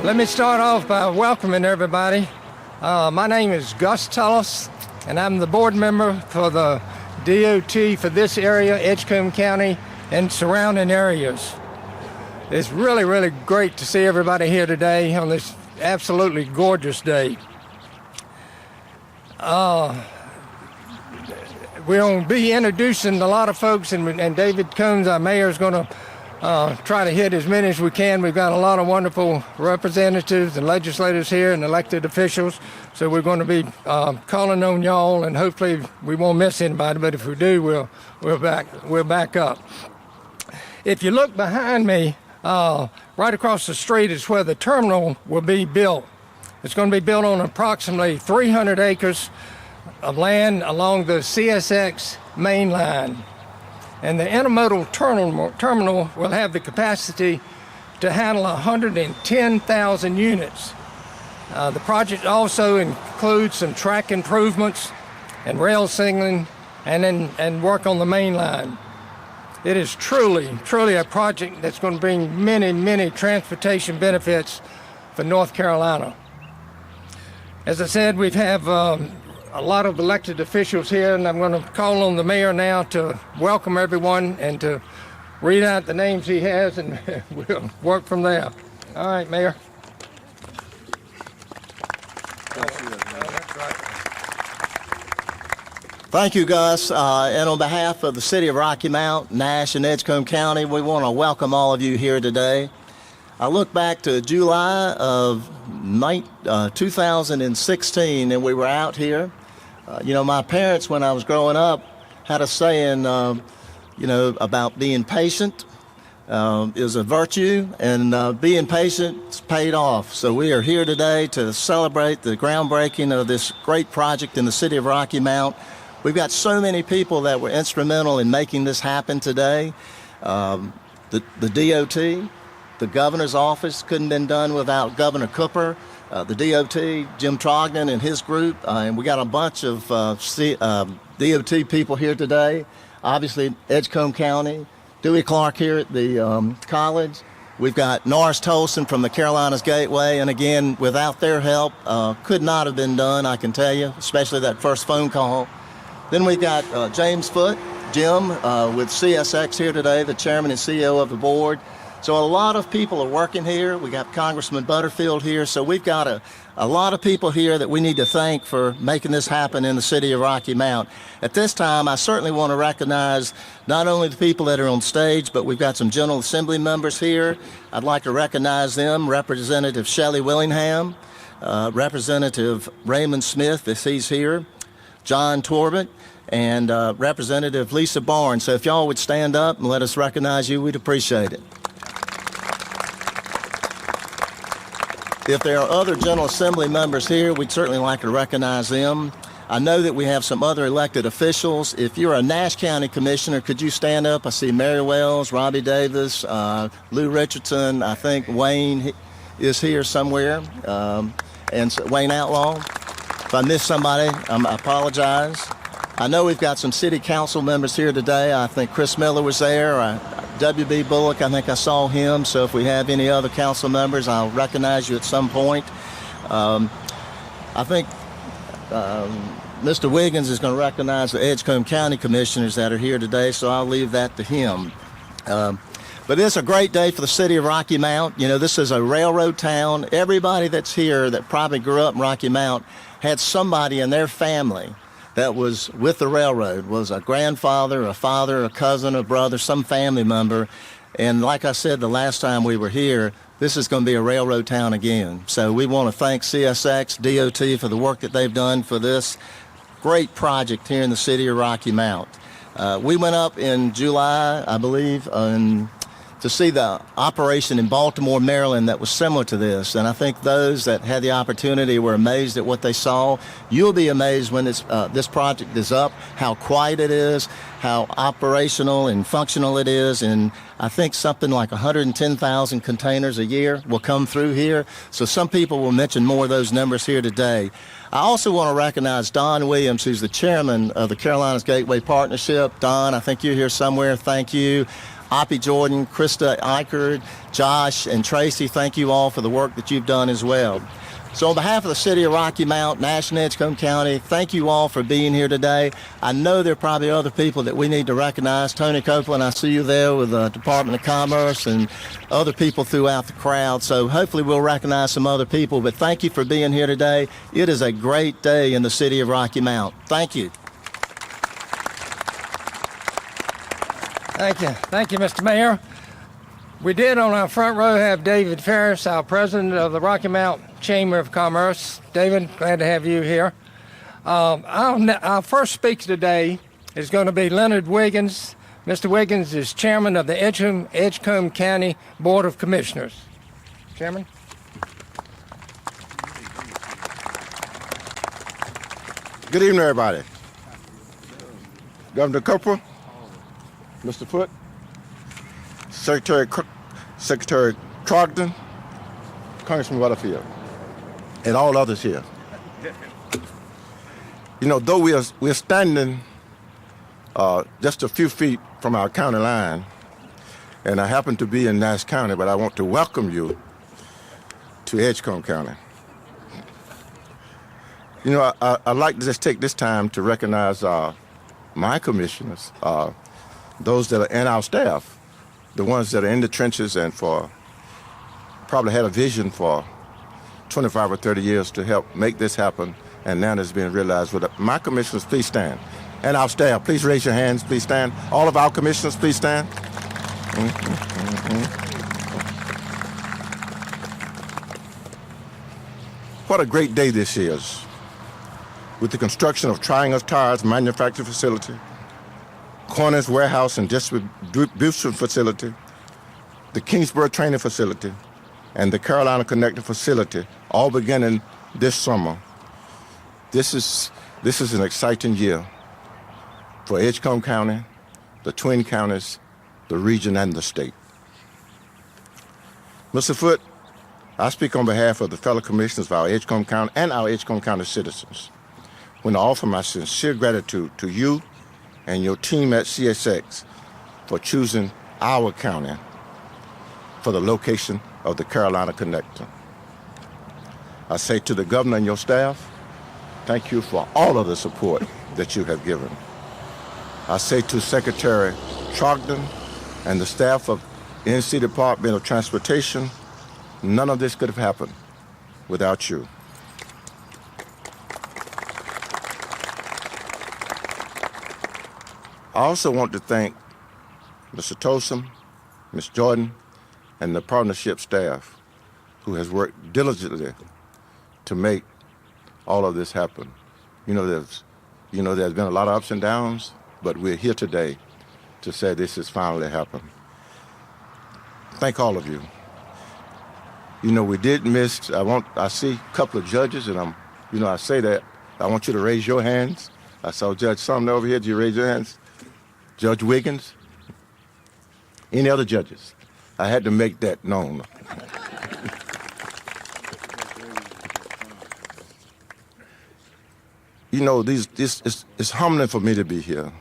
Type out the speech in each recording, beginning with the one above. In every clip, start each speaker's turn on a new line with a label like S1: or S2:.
S1: Let me start off by welcoming everybody. My name is Gus Tullis, and I'm the board member for the DOT for this area, Edgecombe County, and surrounding areas. It's really, really great to see everybody here today on this absolutely gorgeous day. We're going to be introducing a lot of folks, and David Combs, our mayor, is going to try to hit as many as we can. We've got a lot of wonderful representatives and legislators here and elected officials, so we're going to be calling on y'all, and hopefully we won't miss anybody, but if we do, we'll back up. If you look behind me, right across the street is where the terminal will be built. It's going to be built on approximately 300 acres of land along the CSX main line. And the intermodal terminal will have the capacity to handle 110,000 units. The project also includes some track improvements and rail signaling and work on the main line. It is truly a project that's going to bring many, many transportation benefits for North Carolina. As I said, we have a lot of elected officials here, and I'm going to call on the mayor now to welcome everyone and to read out the names he has, and we'll work from there. All right, Mayor.
S2: Thank you, Gus. And on behalf of the City of Rocky Mount, Nash, and Edgecombe County, we want to welcome all of you here today. I look back to July of 2016, and we were out here. My parents, when I was growing up, had a saying, about being patient is a virtue, and being patient paid off. So we are here today to celebrate the groundbreaking of this great project in the city of Rocky Mount. We've got so many people that were instrumental in making this happen today. The DOT, the governor's office couldn't have been done without Governor Cooper. The DOT, Jim Trogdon and his group, and we got a bunch of DOT people here today. Obviously, Edgecombe County, Dewey Clark here at the college. We've got Norris Tolson from the Carolinas Gateway, and again, without their help, could not have been done, I can tell you, especially that first phone call. Then we've got James Foote, Jim, with CSX here today, the chairman and CEO of the board. So a lot of people are working here. We got Congressman Butterfield here. So we've got a lot of people here that we need to thank for making this happen in the city of Rocky Mount. At this time, I certainly want to recognize not only the people that are on stage, but we've got some General Assembly members here. I'd like to recognize them. Representative Shelley Willingham, Representative Raymond Smith, if he's here, John Torbett, and Representative Lisa Barnes. So if y'all would stand up and let us recognize you, we'd appreciate it. If there are other General Assembly members here, we'd certainly like to recognize them. I know that we have some other elected officials. If you're a Nash County Commissioner, could you stand up? I see Mary Wells, Robbie Davis, Lou Richardson. I think Wayne is here somewhere, and Wayne Outlaw. If I missed somebody, I apologize. I know we've got some city council members here today. I think Chris Miller was there. W.B. Bullock, I think I saw him. So if we have any other council members, I'll recognize you at some point. I think Mr. Wiggins is going to recognize the Edgecombe County commissioners that are here today, so I'll leave that to him. But it's a great day for the city of Rocky Mount. This is a railroad town. Everybody that's here that probably grew up in Rocky Mount had somebody in their family that was with the railroad, was a grandfather, a father, a cousin, a brother, some family member. And like I said the last time we were here, this is going to be a railroad town again. So we want to thank CSX, DOT for the work that they've done for this great project here in the city of Rocky Mount. We went up in July, I believe, to see the operation in Baltimore, Maryland that was similar to this. And I think those that had the opportunity were amazed at what they saw. You'll be amazed when this project is up, how quiet it is, how operational and functional it is. And I think something like 110,000 containers a year will come through here. So some people will mention more of those numbers here today. I also want to recognize Don Williams, who's the chairman of the Carolinas Gateway Partnership. Don, I think you're here somewhere. Thank you. Oppie Jordan, Krista Eichard, Josh, and Tracy, thank you all for the work that you've done as well. So on behalf of the City of Rocky Mount, Nash and Edgecombe County, thank you all for being here today. I know there are probably other people that we need to recognize. Tony Copeland, I see you there with the Department of Commerce and other people throughout the crowd. So hopefully we'll recognize some other people. But thank you for being here today. It is a great day in the City of Rocky Mount. Thank you.
S1: Thank you. Thank you, Mr. Mayor. We did on our front row have David Ferris, our president of the Rocky Mount Chamber of Commerce. David, glad to have you here. Our first speaker today is going to be Leonard Wiggins. Mr. Wiggins is chairman of the Edgecombe County Board of Commissioners. Chairman.
S3: Good evening, everybody. Governor Cooper, Mr. Foote, Secretary Trogdon, Congressman Butterfield, and all others here. You know, though we're standing just a few feet from our county line, and I happen to be in Nash County, but I want to welcome you to Edgecombe County. You know, I'd like to just take this time to recognize my commissioners, those that are in our staff, the ones that are in the trenches and probably had a vision for 25 or 30 years to help make this happen, and now it's being realized. With my commissioners, please stand. And our staff, please raise your hands, please stand. All of our commissioners, please stand. What a great day this is, with the construction of Triangle Tires manufacturing facility, Corners Warehouse and Distribution Facility, the Kingsborough Training Facility, and the Carolina Connector Facility, all beginning this summer. This is an exciting year for Edgecombe County, the Twin Counties, the region, and the state. Mr. Foote, I speak on behalf of the fellow commissioners of our Edgecombe County and our Edgecombe County citizens when I offer my sincere gratitude to you and your team at CSX for choosing our county for the location of the Carolina Connector. I say to the governor and your staff, thank you for all of the support that you have given. I say to Secretary Trogdon and the staff of NC Department of Transportation, none of this could have happened without you. I also want to thank Mr. Tosin, Ms. Jordan, and the partnership staff who has worked diligently to make all of this happen. There's been a lot of ups and downs, but we're here today to say this has finally happened. Thank all of you. We did miss, I see a couple of judges, and I say that, I want you to raise your hands. I saw Judge Sumner over here. Did you raise your hands? Judge Wiggins? Any other judges? I had to make that known. It's humbling for me to be here,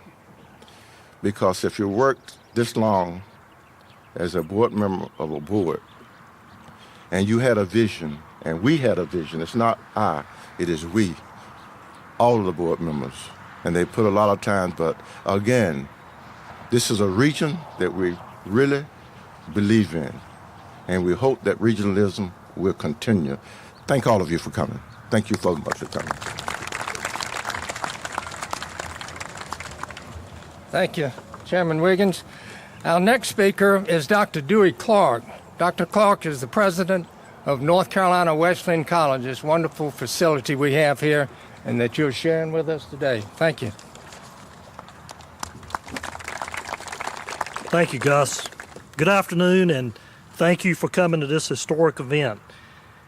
S3: because if you worked this long as a board member of a board, and you had a vision, and we had a vision, it's not I, it is we, all of the board members, and they put a lot of time, but again, this is a region that we really believe in, and we hope that regionalism will continue. Thank all of you for coming. Thank you so much for coming.
S1: Thank you, Chairman Wiggins. Our next speaker is Dr. Dewey Clark. Dr. Clark is the president of North Carolina Wesleyan College, this wonderful facility we have here and that you're sharing with us today. Thank you.
S4: Thank you, Gus. Good afternoon, and thank you for coming to this historic event.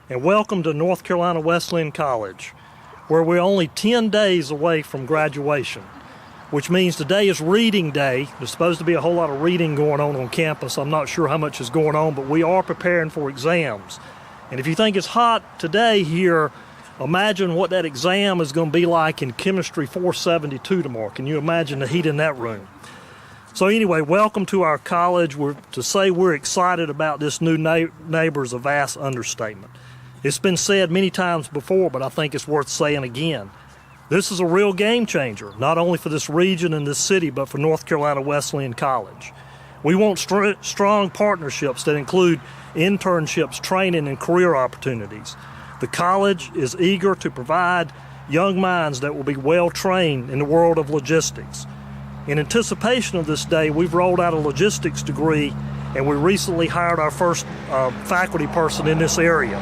S4: And welcome to North Carolina Wesleyan College, where we're only 10 days away from graduation, which means today is reading day. There's supposed to be a whole lot of reading going on campus. I'm not sure how much is going on, but we are preparing for exams. And if you think it's hot today here, imagine what that exam is going to be like in Chemistry 472 tomorrow. Can you imagine the heat in that room? So anyway, welcome to our college. To say we're excited about this new neighbor is a vast understatement. It's been said many times before, but I think it's worth saying again. This is a real game changer, not only for this region and this city, but for North Carolina Wesleyan College. We want strong partnerships that include internships, training, and career opportunities. The college is eager to provide young minds that will be well trained in the world of logistics. In anticipation of this day, we've rolled out a logistics degree, and we recently hired our first faculty person in this area.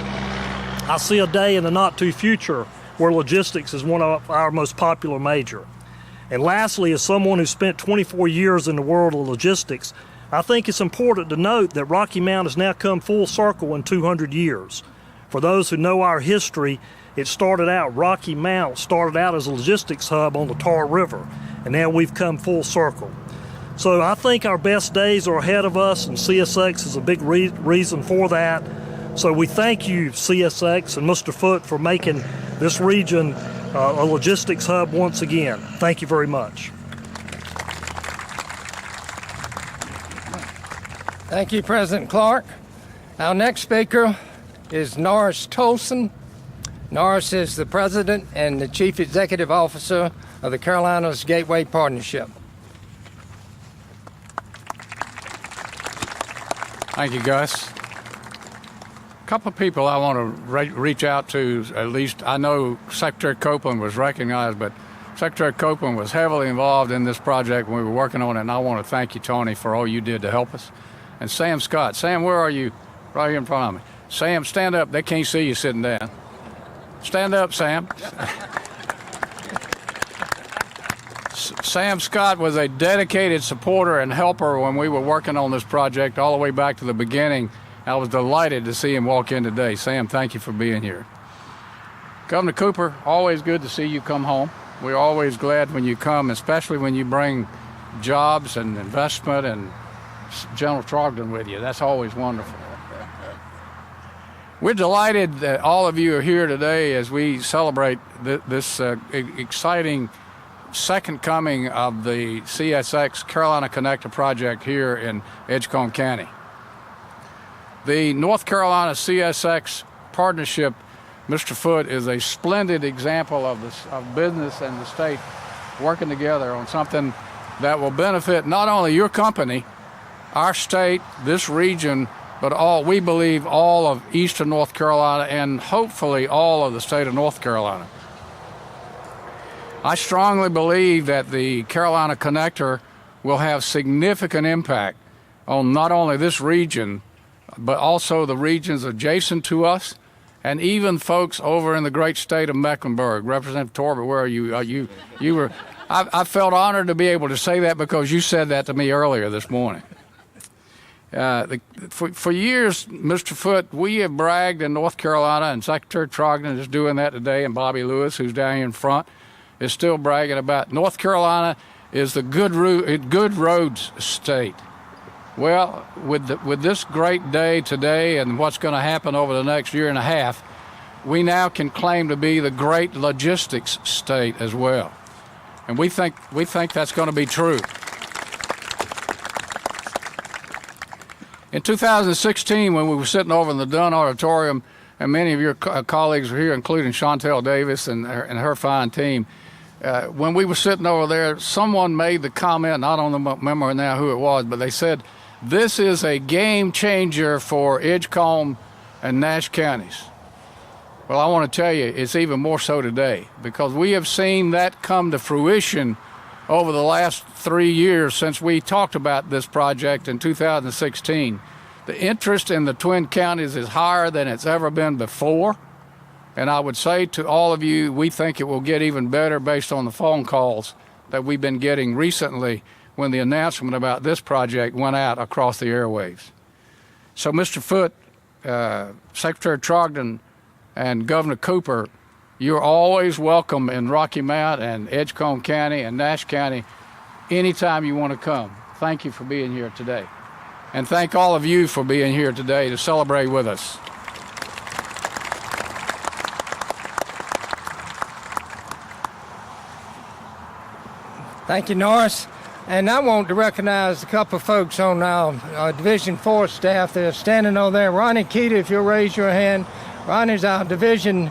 S4: I see a day in the not too future where logistics is one of our most popular major. And lastly, as someone who spent 24 years in the world of logistics, I think it's important to note that Rocky Mount has now come full circle in 200 years. For those who know our history, Rocky Mount started out as a logistics hub on the Tar River, and now we've come full circle. So I think our best days are ahead of us, and CSX is a big reason for that. So we thank you, CSX and Mr. Foote, for making this region a logistics hub once again. Thank you very much.
S1: Thank you, President Clark. Our next speaker is Norris Tolson. Norris is the President and the Chief Executive Officer of the Carolinas Gateway Partnership.
S5: Thank you, Gus. A couple of people I want to reach out to, at least I know Secretary Copeland was recognized, but Secretary Copeland was heavily involved in this project when we were working on it, and I want to thank you, Tony, for all you did to help us. And Sam Scott. Sam, where are you? Right here in front of me. Sam, stand up. They can't see you sitting down. Stand up, Sam. Sam Scott was a dedicated supporter and helper when we were working on this project all the way back to the beginning. I was delighted to see him walk in today. Sam, thank you for being here. Governor Cooper, always good to see you come home. We're always glad when you come, especially when you bring jobs and investment and General Trogdon with you. That's always wonderful. We're delighted that all of you are here today as we celebrate this exciting second coming of the CSX Carolina Connector project here in Edgecombe County. The North Carolina CSX partnership, Mr. Foote, is a splendid example of business and the state working together on something that will benefit not only your company, our state, this region, but we believe all of eastern North Carolina and hopefully all of the state of North Carolina. I strongly believe that the Carolina Connector will have significant impact on not only this region, but also the regions adjacent to us, and even folks over in the great state of Mecklenburg. Representative Torbert, where are you? You were. I felt honored to be able to say that because you said that to me earlier this morning. For years, Mr. Foote, we have bragged in North Carolina, and Secretary Trogdon is doing that today, and Bobby Lewis, who's down here in front, is still bragging about North Carolina is the good roads state. Well, with this great day today and what's going to happen over the next year and a half, we now can claim to be the great logistics state as well. And we think that's going to be true. In 2016, when we were sitting over in the Dunn Auditorium, and many of your colleagues were here, including Chantel Davis and her fine team, when we were sitting over there, someone made the comment, and I don't remember now who it was, but they said, this is a game changer for Edgecombe and Nash counties. Well, I want to tell you, it's even more so today, because we have seen that come to fruition over the last 3 years since we talked about this project in 2016. The interest in the Twin Counties is higher than it's ever been before. And I would say to all of you, we think it will get even better based on the phone calls that we've been getting recently when the announcement about this project went out across the airwaves. So, Mr. Foote, Secretary Trogdon, and Governor Cooper, you're always welcome in Rocky Mount and Edgecombe County and Nash County anytime you want to come. Thank you for being here today. And thank all of you for being here today to celebrate with us.
S1: Thank you, Norris. And I want to recognize a couple of folks on our Division 4 staff that are standing over there. Ronnie Keita, if you'll raise your hand. Ronnie's our division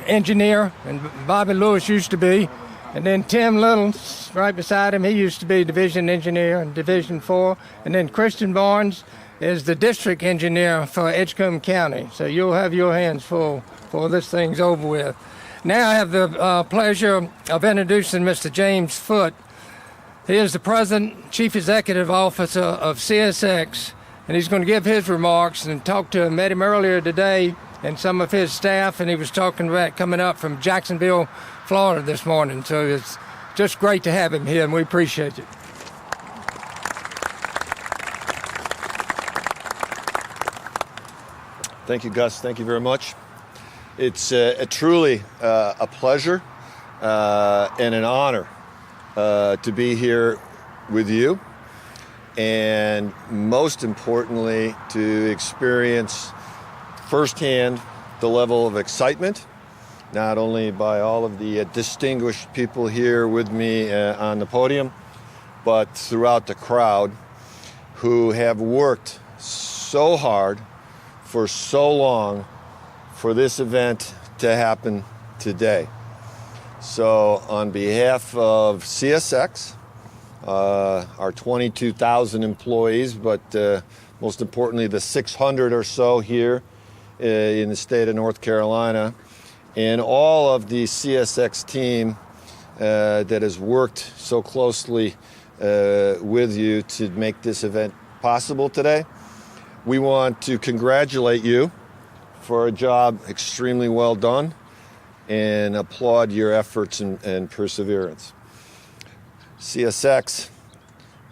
S1: engineer, and Bobby Lewis used to be. And then Tim Little, right beside him, he used to be division engineer in Division 4. And then Christian Barnes is the district engineer for Edgecombe County. So you'll have your hands full before this thing's over with. Now I have the pleasure of introducing Mr. James Foote. He is the President, Chief Executive Officer of CSX, and he's going to give his remarks and met him earlier today and some of his staff, and he was talking about coming up from Jacksonville, Florida this morning. So it's just great to have him here, and we appreciate it.
S6: Thank you, Gus. Thank you very much. It's truly a pleasure and an honor to be here with you, and most importantly, to experience firsthand the level of excitement, not only by all of the distinguished people here with me on the podium, but throughout the crowd who have worked so hard for so long for this event to happen today. So on behalf of CSX, our 22,000 employees, but most importantly the 600 or so here in the state of North Carolina, and all of the CSX team that has worked so closely with you to make this event possible today, we want to congratulate you for a job extremely well done and applaud your efforts and perseverance. CSX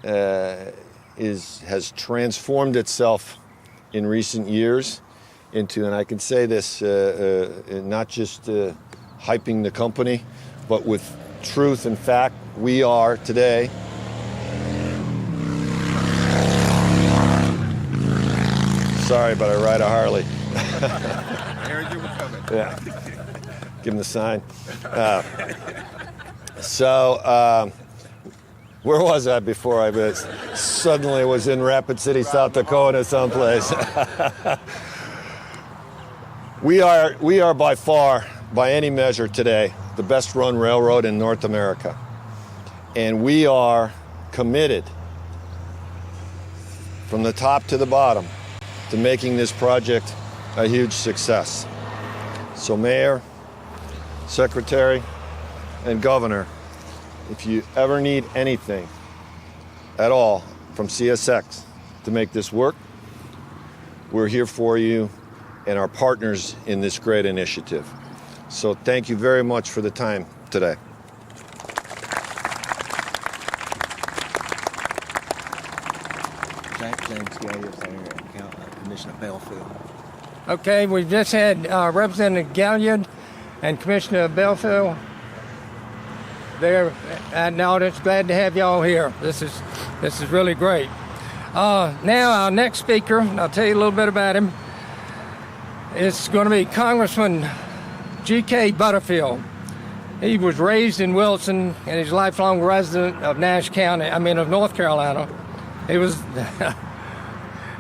S6: has transformed itself in recent years into, and I can say this, not just hyping the company, but with truth and fact, we are today sorry, but I ride a Harley.
S3: I heard you were coming.
S6: Yeah. Give him the sign. Where was I before I suddenly was in Rapid City, South Dakota someplace? We are by far, by any measure today, the best run railroad in North America. And we are committed from the top to the bottom to making this project a huge success. So Mayor, Secretary, and Governor, if you ever need anything at all from CSX to make this work, we're here for you and our partners in this great initiative. So thank you very much for the time today.
S2: James Galliard, Commissioner Belfield.
S1: Okay, we've just had Representative Galliard and Commissioner Belfield. They're at the audience. Glad to have y'all here. This is really great. Now our next speaker, and I'll tell you a little bit about him. It's going to be Congressman G.K. Butterfield. He was raised in Wilson and he's a lifelong resident of North Carolina. He was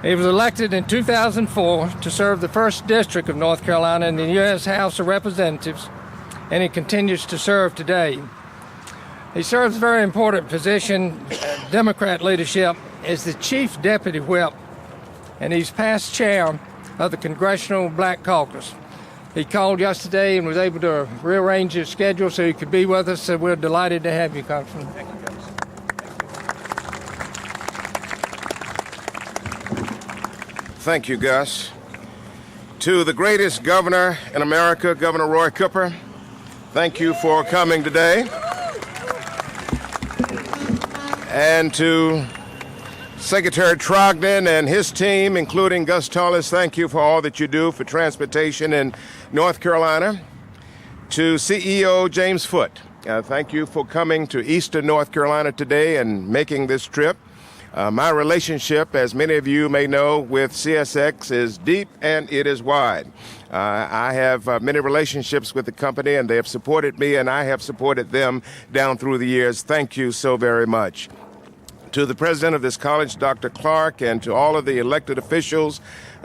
S1: elected in 2004 to serve the 1st District of North Carolina in the U.S. House of Representatives, and he continues to serve today. He serves a very important position, Democrat leadership, as the Chief Deputy Whip, and he's past chair of the Congressional Black Caucus. He called yesterday and was able to rearrange his schedule so he could be with us, so we're delighted to have you, Congressman.
S3: Thank you, Gus. Thank you, Gus. To the greatest governor in America, Governor Roy Cooper, thank you for coming today. And to Secretary Trogdon and his team, including Gus Tullis, thank you for all that you do for transportation in North Carolina. To CEO James Foote, thank you for coming to Eastern North Carolina today and making this trip. My relationship, as many of you may know, with CSX is deep and it is wide. I have many relationships with the company, and they have supported me, and I have supported them down through the years. Thank you so very much. To the president of this college, Dr. Clark, and to all of the elected officials,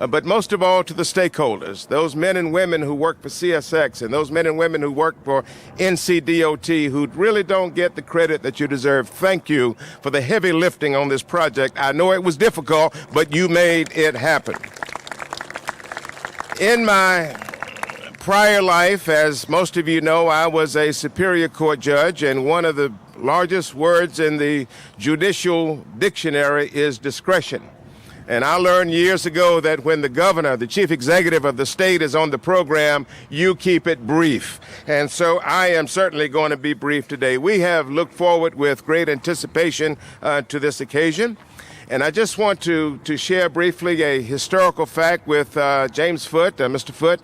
S3: but most of all to the stakeholders, those men and women who work for CSX and those men and women who work for NCDOT who really don't get the credit that you deserve. Thank you for the heavy lifting on this project. I know it was difficult, but you made it happen. In my prior life, as most of you know, I was a Superior Court judge, and one of the largest words in the judicial dictionary is discretion. And I learned years ago that when the governor, the chief executive of the state, is on the program, you keep it brief. And so I am certainly going to be brief today. We have looked forward with great anticipation to this occasion. And I just want to share briefly a historical fact with James Foote, Mr. Foote,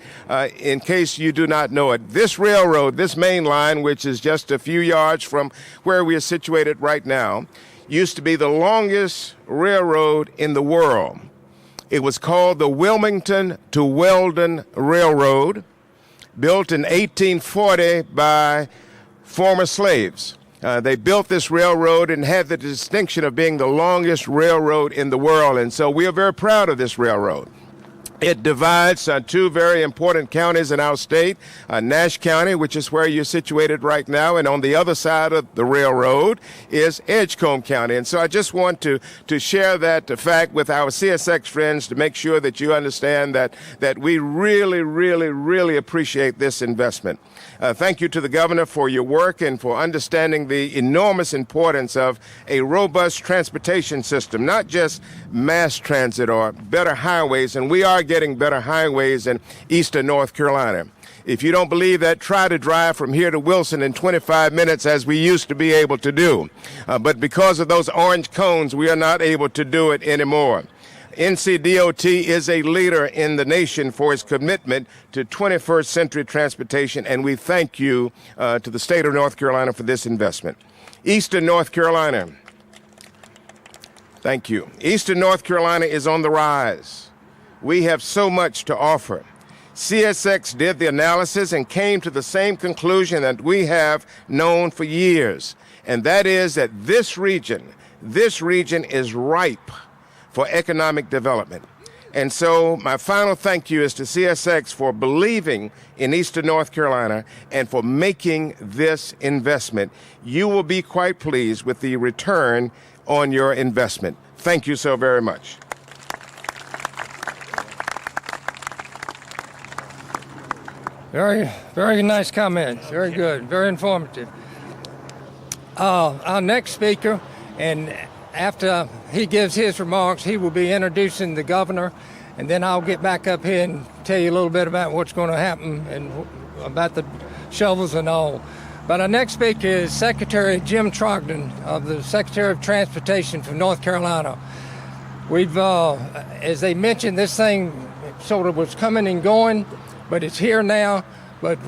S3: in case you do not know it. This railroad, this main line, which is just a few yards from where we are situated right now, used to be the longest railroad in the world. It was called the Wilmington to Weldon Railroad, built in 1840 by former slaves. They built this railroad and had the distinction of being the longest railroad in the world, and so we are very proud of this railroad. It divides two very important counties in our state, Nash County, which is where you're situated right now, and on the other side of the railroad is Edgecombe County. And so I just want to share that fact with our CSX friends to make sure that you understand that we really, really, really appreciate this investment. Thank you to the governor for your work and for understanding the enormous importance of a robust transportation system, not just mass transit or better highways, and we are getting better highways in eastern North Carolina. If you don't believe that, try to drive from here to Wilson in 25 minutes as we used to be able to do. But because of those orange cones, we are not able to do it anymore. NCDOT is a leader in the nation for its commitment to 21st century transportation, and we thank you to the state of North Carolina for this investment. Eastern North Carolina, thank you. Eastern North Carolina is on the rise. We have so much to offer. CSX did the analysis and came to the same conclusion that we have known for years, and that is that this region is ripe for economic development. And so my final thank you is to CSX for believing in Eastern North Carolina and for making this investment. You will be quite pleased with the return on your investment. Thank you so very much.
S1: Very, very nice comments. Very good. Very informative. Our next speaker, and after he gives his remarks, he will be introducing the governor, and then I'll get back up here and tell you a little bit about what's going to happen and about the shovels and all. But our next speaker is Secretary Jim Trogdon of the Secretary of Transportation from North Carolina. We've, as they mentioned, this thing sort of was coming and going, but it's here now. But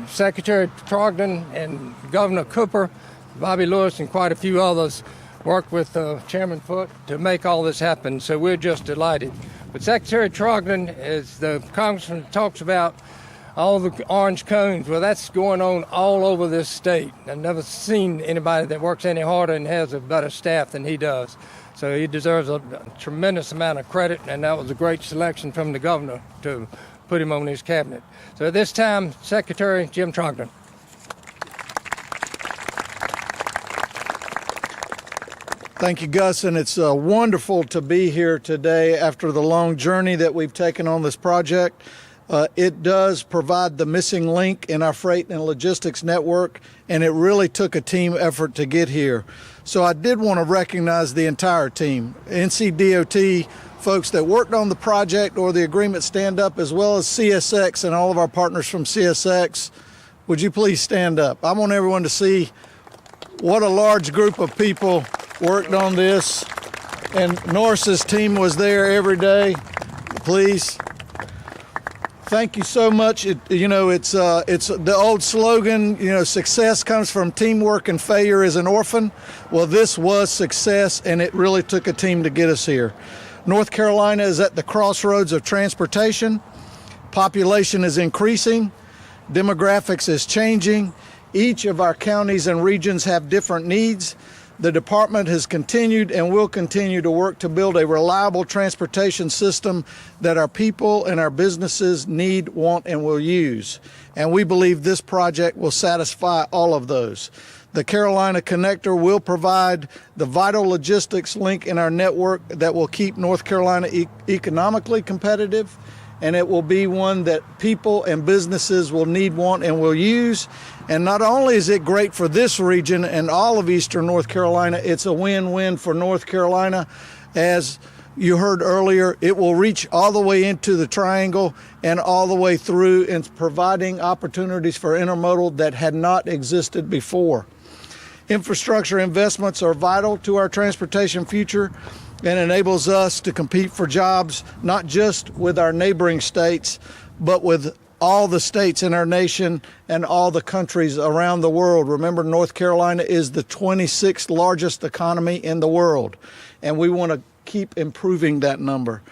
S1: Secretary Trogdon and Governor Cooper, Bobby Lewis, and quite a few others worked with Chairman Foote to make all this happen, so we're just delighted. But Secretary Trogdon, as the Congressman talks about all the orange cones, well, that's going on all over this state. I've never seen anybody that works any harder and has a better staff than he does. So he deserves a tremendous amount of credit, and that was a great selection from the governor to put him on his cabinet. So at this time, Secretary Jim Trogdon.
S7: Thank you, Gus, and it's wonderful to be here today after the long journey that we've taken on this project. It does provide the missing link in our freight and logistics network, and it really took a team effort to get here. So I did want to recognize the entire team, NCDOT folks that worked on the project or the agreement stand up, as well as CSX and all of our partners from CSX. Would you please stand up? I want everyone to see what a large group of people worked on this, and Norris's team was there every day. Please. Thank you so much. It's the old slogan, success comes from teamwork and failure is an orphan. Well, this was success, and it really took a team to get us here. North Carolina is at the crossroads of transportation. Population is increasing. Demographics is changing. Each of our counties and regions have different needs. The department has continued and will continue to work to build a reliable transportation system that our people and our businesses need, want, and will use. And we believe this project will satisfy all of those. The Carolina Connector will provide the vital logistics link in our network that will keep North Carolina economically competitive, and it will be one that people and businesses will need, want, and will use. And not only is it great for this region and all of eastern North Carolina, it's a win-win for North Carolina. As you heard earlier, it will reach all the way into the triangle and all the way through, and providing opportunities for intermodal that had not existed before. Infrastructure investments are vital to our transportation future and enables us to compete for jobs, not just with our neighboring states, but with all the states in our nation and all the countries around the world. Remember, North Carolina is the 26th largest economy in the world, and we want to keep improving that number.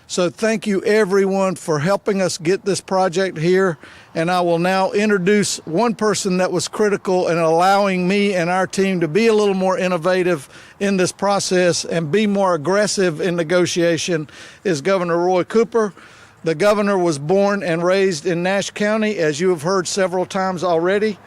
S7: So thank you, everyone, for helping us get this project here. And I will now introduce one person that was critical in allowing me and our team to be a little more innovative in this process and be more aggressive in negotiation, is Governor Roy Cooper. The governor was born and raised in Nash County, as you have heard several times already,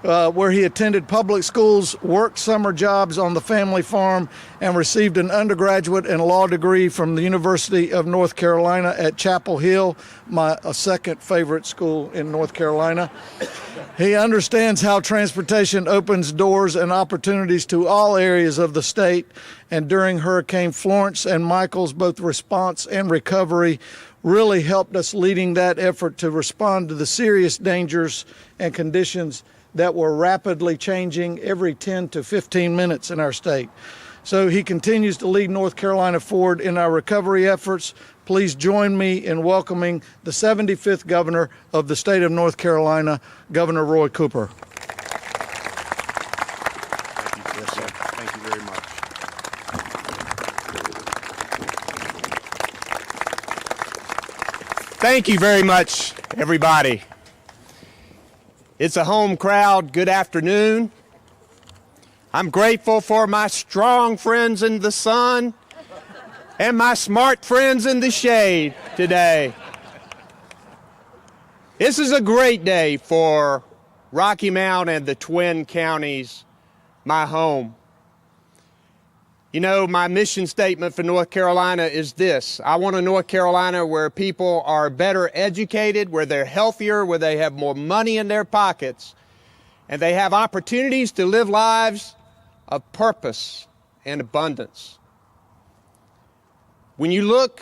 S7: where he attended public schools, worked summer jobs on the family farm, and received an undergraduate and law degree from the University of North Carolina at Chapel Hill, my second favorite school in North Carolina. He understands how transportation opens doors and opportunities to all areas of the state, and during Hurricane Florence and Michael's, both response and recovery really helped us leading that effort to respond to the serious dangers and conditions that were rapidly changing every 10 to 15 minutes in our state. So he continues to lead North Carolina forward in our recovery efforts. Please join me in welcoming the 75th governor of the state of North Carolina, Governor Roy Cooper.
S3: Yes, sir. Thank you very much.
S8: Thank you very much, everybody. It's a home crowd. Good afternoon. I'm grateful for my strong friends in the sun and my smart friends in the shade today. This is a great day for Rocky Mount and the Twin Counties, my home. You know, my mission statement for North Carolina is this: I want a North Carolina where people are better educated, where they're healthier, where they have more money in their pockets, and they have opportunities to live lives of purpose and abundance. When you look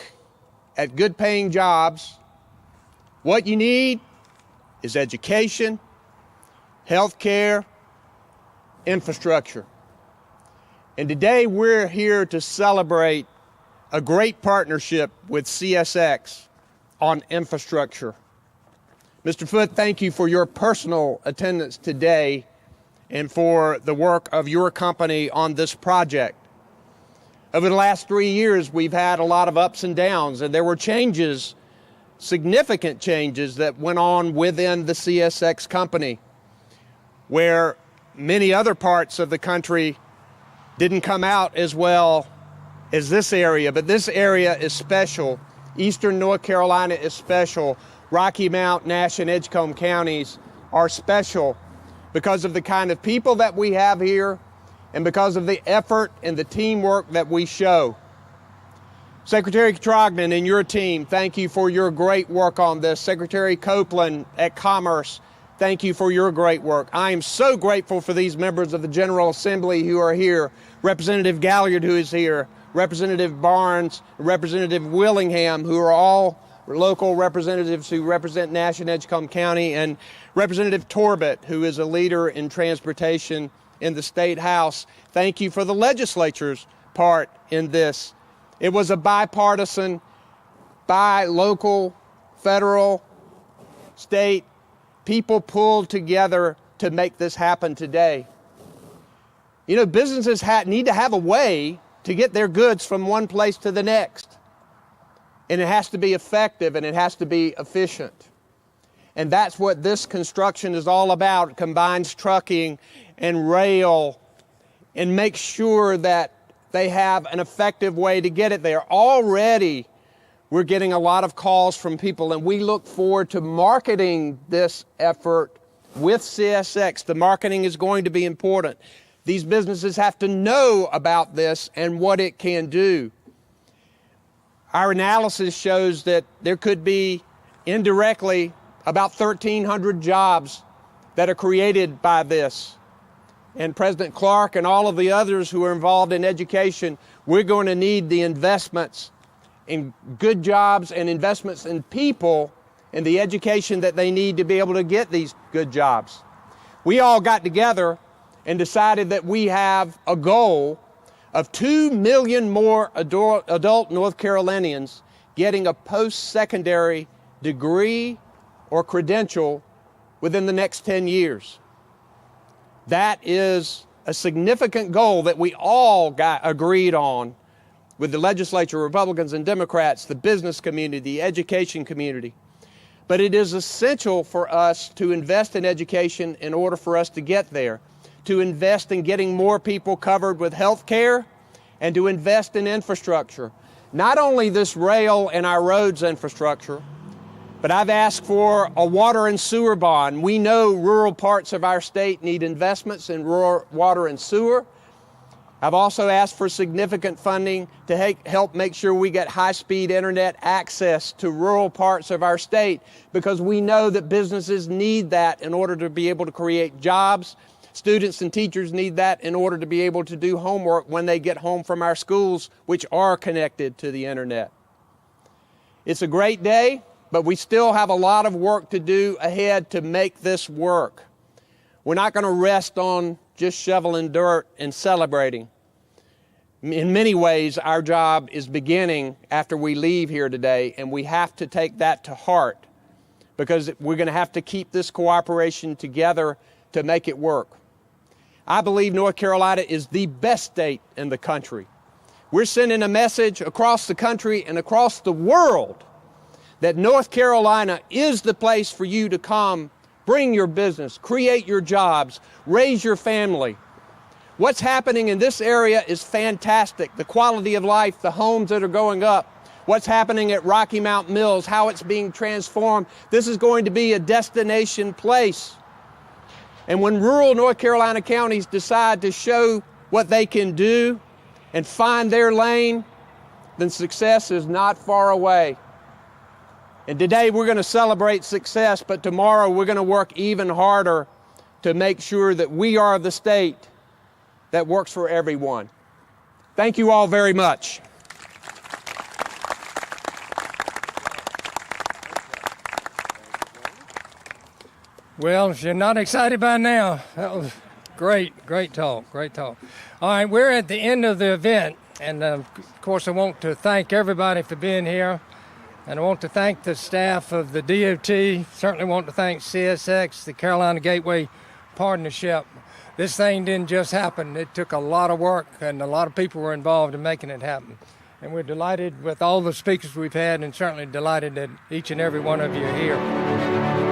S8: at good paying jobs, what you need is education, health care, infrastructure. And today we're here to celebrate a great partnership with CSX on infrastructure. Mr. Foote, thank you for your personal attendance today and for the work of your company on this project. Over the last 3 years, we've had a lot of ups and downs, and there were changes, significant changes that went on within the CSX company, where many other parts of the country didn't come out as well as this area, but this area is special. Eastern North Carolina is special. Rocky Mount, Nash, and Edgecombe counties are special because of the kind of people that we have here and because of the effort and the teamwork that we show. Secretary Trogdon and your team, thank you for your great work on this. Secretary Copeland at Commerce, thank you for your great work. I am so grateful for these members of the General Assembly who are here. Representative Galliard, who is here, Representative Barnes, Representative Willingham, who are all local representatives who represent Nash and Edgecombe County, and Representative Torbett, who is a leader in transportation in the State House. Thank you for the legislature's part in this. It was a bipartisan, local, federal, state, people pulled together to make this happen today. You know, businesses need to have a way to get their goods from one place to the next. And it has to be effective and it has to be efficient. And that's what this construction is all about. It combines trucking and rail and makes sure that they have an effective way to get it there. Already, we're getting a lot of calls from people, and we look forward to marketing this effort with CSX. The marketing is going to be important. These businesses have to know about this and what it can do. Our analysis shows that there could be indirectly about 1,300 jobs that are created by this. And President Clark and all of the others who are involved in education, we're going to need the investments in good jobs and investments in people and the education that they need to be able to get these good jobs. We all got together and decided that we have a goal of 2 million more adult North Carolinians getting a post-secondary degree or credential within the next 10 years. That is a significant goal that we all got agreed on with the legislature, Republicans and Democrats, the business community, the education community. But it is essential for us to invest in education in order for us to get there, to invest in getting more people covered with health care, and to invest in infrastructure. Not only this rail and our roads infrastructure, but I've asked for a water and sewer bond. We know rural parts of our state need investments in rural water and sewer. I've also asked for significant funding to help make sure we get high-speed internet access to rural parts of our state, because we know that businesses need that in order to be able to create jobs. Students and teachers need that in order to be able to do homework when they get home from our schools, which are connected to the internet. It's a great day, but we still have a lot of work to do ahead to make this work. We're not going to rest on just shoveling dirt and celebrating. In many ways, our job is beginning after we leave here today, and we have to take that to heart, because we're going to have to keep this cooperation together to make it work. I believe North Carolina is the best state in the country. We're sending a message across the country and across the world that North Carolina is the place for you to come, bring your business, create your jobs, raise your family. What's happening in this area is fantastic. The quality of life, the homes that are going up, what's happening at Rocky Mount Mills, how it's being transformed. This is going to be a destination place. And when rural North Carolina counties decide to show what they can do and find their lane, then success is not far away. And today we're going to celebrate success, but tomorrow we're going to work even harder to make sure that we are the state that works for everyone. Thank you all very much.
S1: Well, if you're not excited by now, that was great talk. All right, we're at the end of the event, and of course I want to thank everybody for being here, and I want to thank the staff of the DOT, certainly want to thank CSX, the Carolina Gateway Partnership. This thing didn't just happen. It took a lot of work, and a lot of people were involved in making it happen. And we're delighted with all the speakers we've had, and certainly delighted that each and every one of you are here.